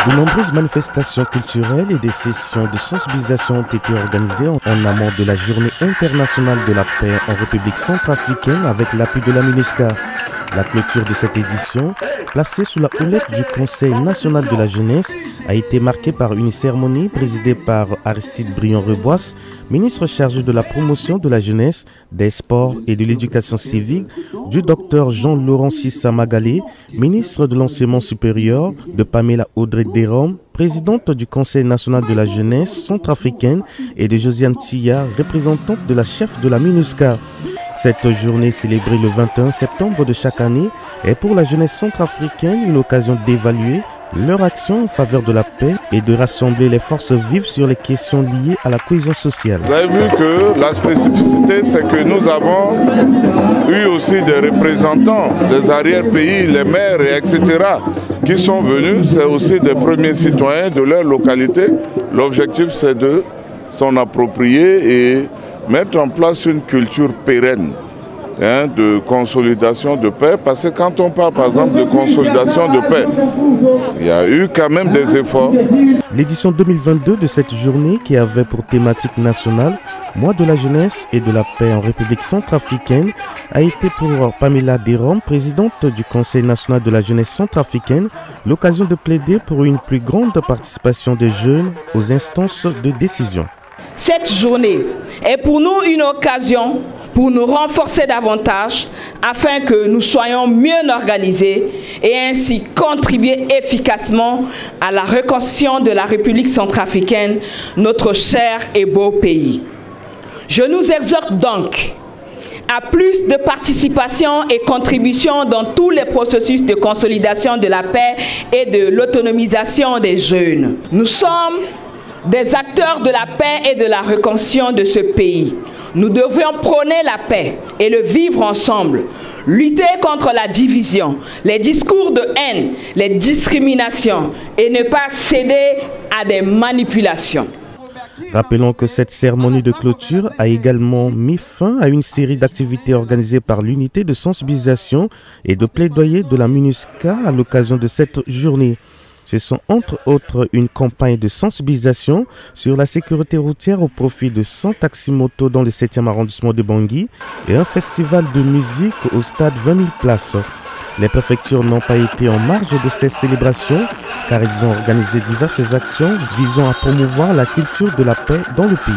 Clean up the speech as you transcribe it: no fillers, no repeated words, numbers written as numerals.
De nombreuses manifestations culturelles et des sessions de sensibilisation ont été organisées en amont de la Journée internationale de la paix en République centrafricaine avec l'appui de la MINUSCA. La clôture de cette édition, placée sous la houlette du Conseil national de la jeunesse, a été marquée par une cérémonie présidée par Aristide Briand-Reboisse, ministre chargé de la promotion de la jeunesse, des sports et de l'éducation civique, du docteur Jean-Laurent Sissa Magalé, ministre de l'enseignement supérieur, de Pamela Audrey-Derom, présidente du Conseil national de la jeunesse centrafricaine et de Josiane Tia, représentante de la chef de la MINUSCA. Cette journée célébrée le 21 septembre de chaque année est pour la jeunesse centrafricaine une occasion d'évaluer leur action en faveur de la paix et de rassembler les forces vives sur les questions liées à la cohésion sociale. Vous avez vu que la spécificité, c'est que nous avons eu aussi des représentants des arrière-pays, les maires, etc., qui sont venus. C'est aussi des premiers citoyens de leur localité. L'objectif, c'est de s'en approprier et mettre en place une culture pérenne de consolidation de paix, parce que quand on parle par exemple de consolidation de paix, il y a eu quand même des efforts. L'édition 2022 de cette journée, qui avait pour thématique nationale Mois de la jeunesse et de la paix en République centrafricaine, a été pour Pamela Derom, présidente du Conseil national de la jeunesse centrafricaine, l'occasion de plaider pour une plus grande participation des jeunes aux instances de décision. Cette journée est pour nous une occasion pour nous renforcer davantage afin que nous soyons mieux organisés et ainsi contribuer efficacement à la reconstruction de la République centrafricaine, notre cher et beau pays. Je nous exhorte donc à plus de participation et contribution dans tous les processus de consolidation de la paix et de l'autonomisation des jeunes. Nous sommes des acteurs de la paix et de la reconstruction de ce pays. Nous devons prôner la paix et le vivre ensemble, lutter contre la division, les discours de haine, les discriminations et ne pas céder à des manipulations. Rappelons que cette cérémonie de clôture a également mis fin à une série d'activités organisées par l'unité de sensibilisation et de plaidoyer de la MINUSCA à l'occasion de cette journée. Ce sont entre autres une campagne de sensibilisation sur la sécurité routière au profit de 100 taxis-motos dans le 7e arrondissement de Bangui et un festival de musique au stade 20 000 places. Les préfectures n'ont pas été en marge de ces célébrations car ils ont organisé diverses actions visant à promouvoir la culture de la paix dans le pays.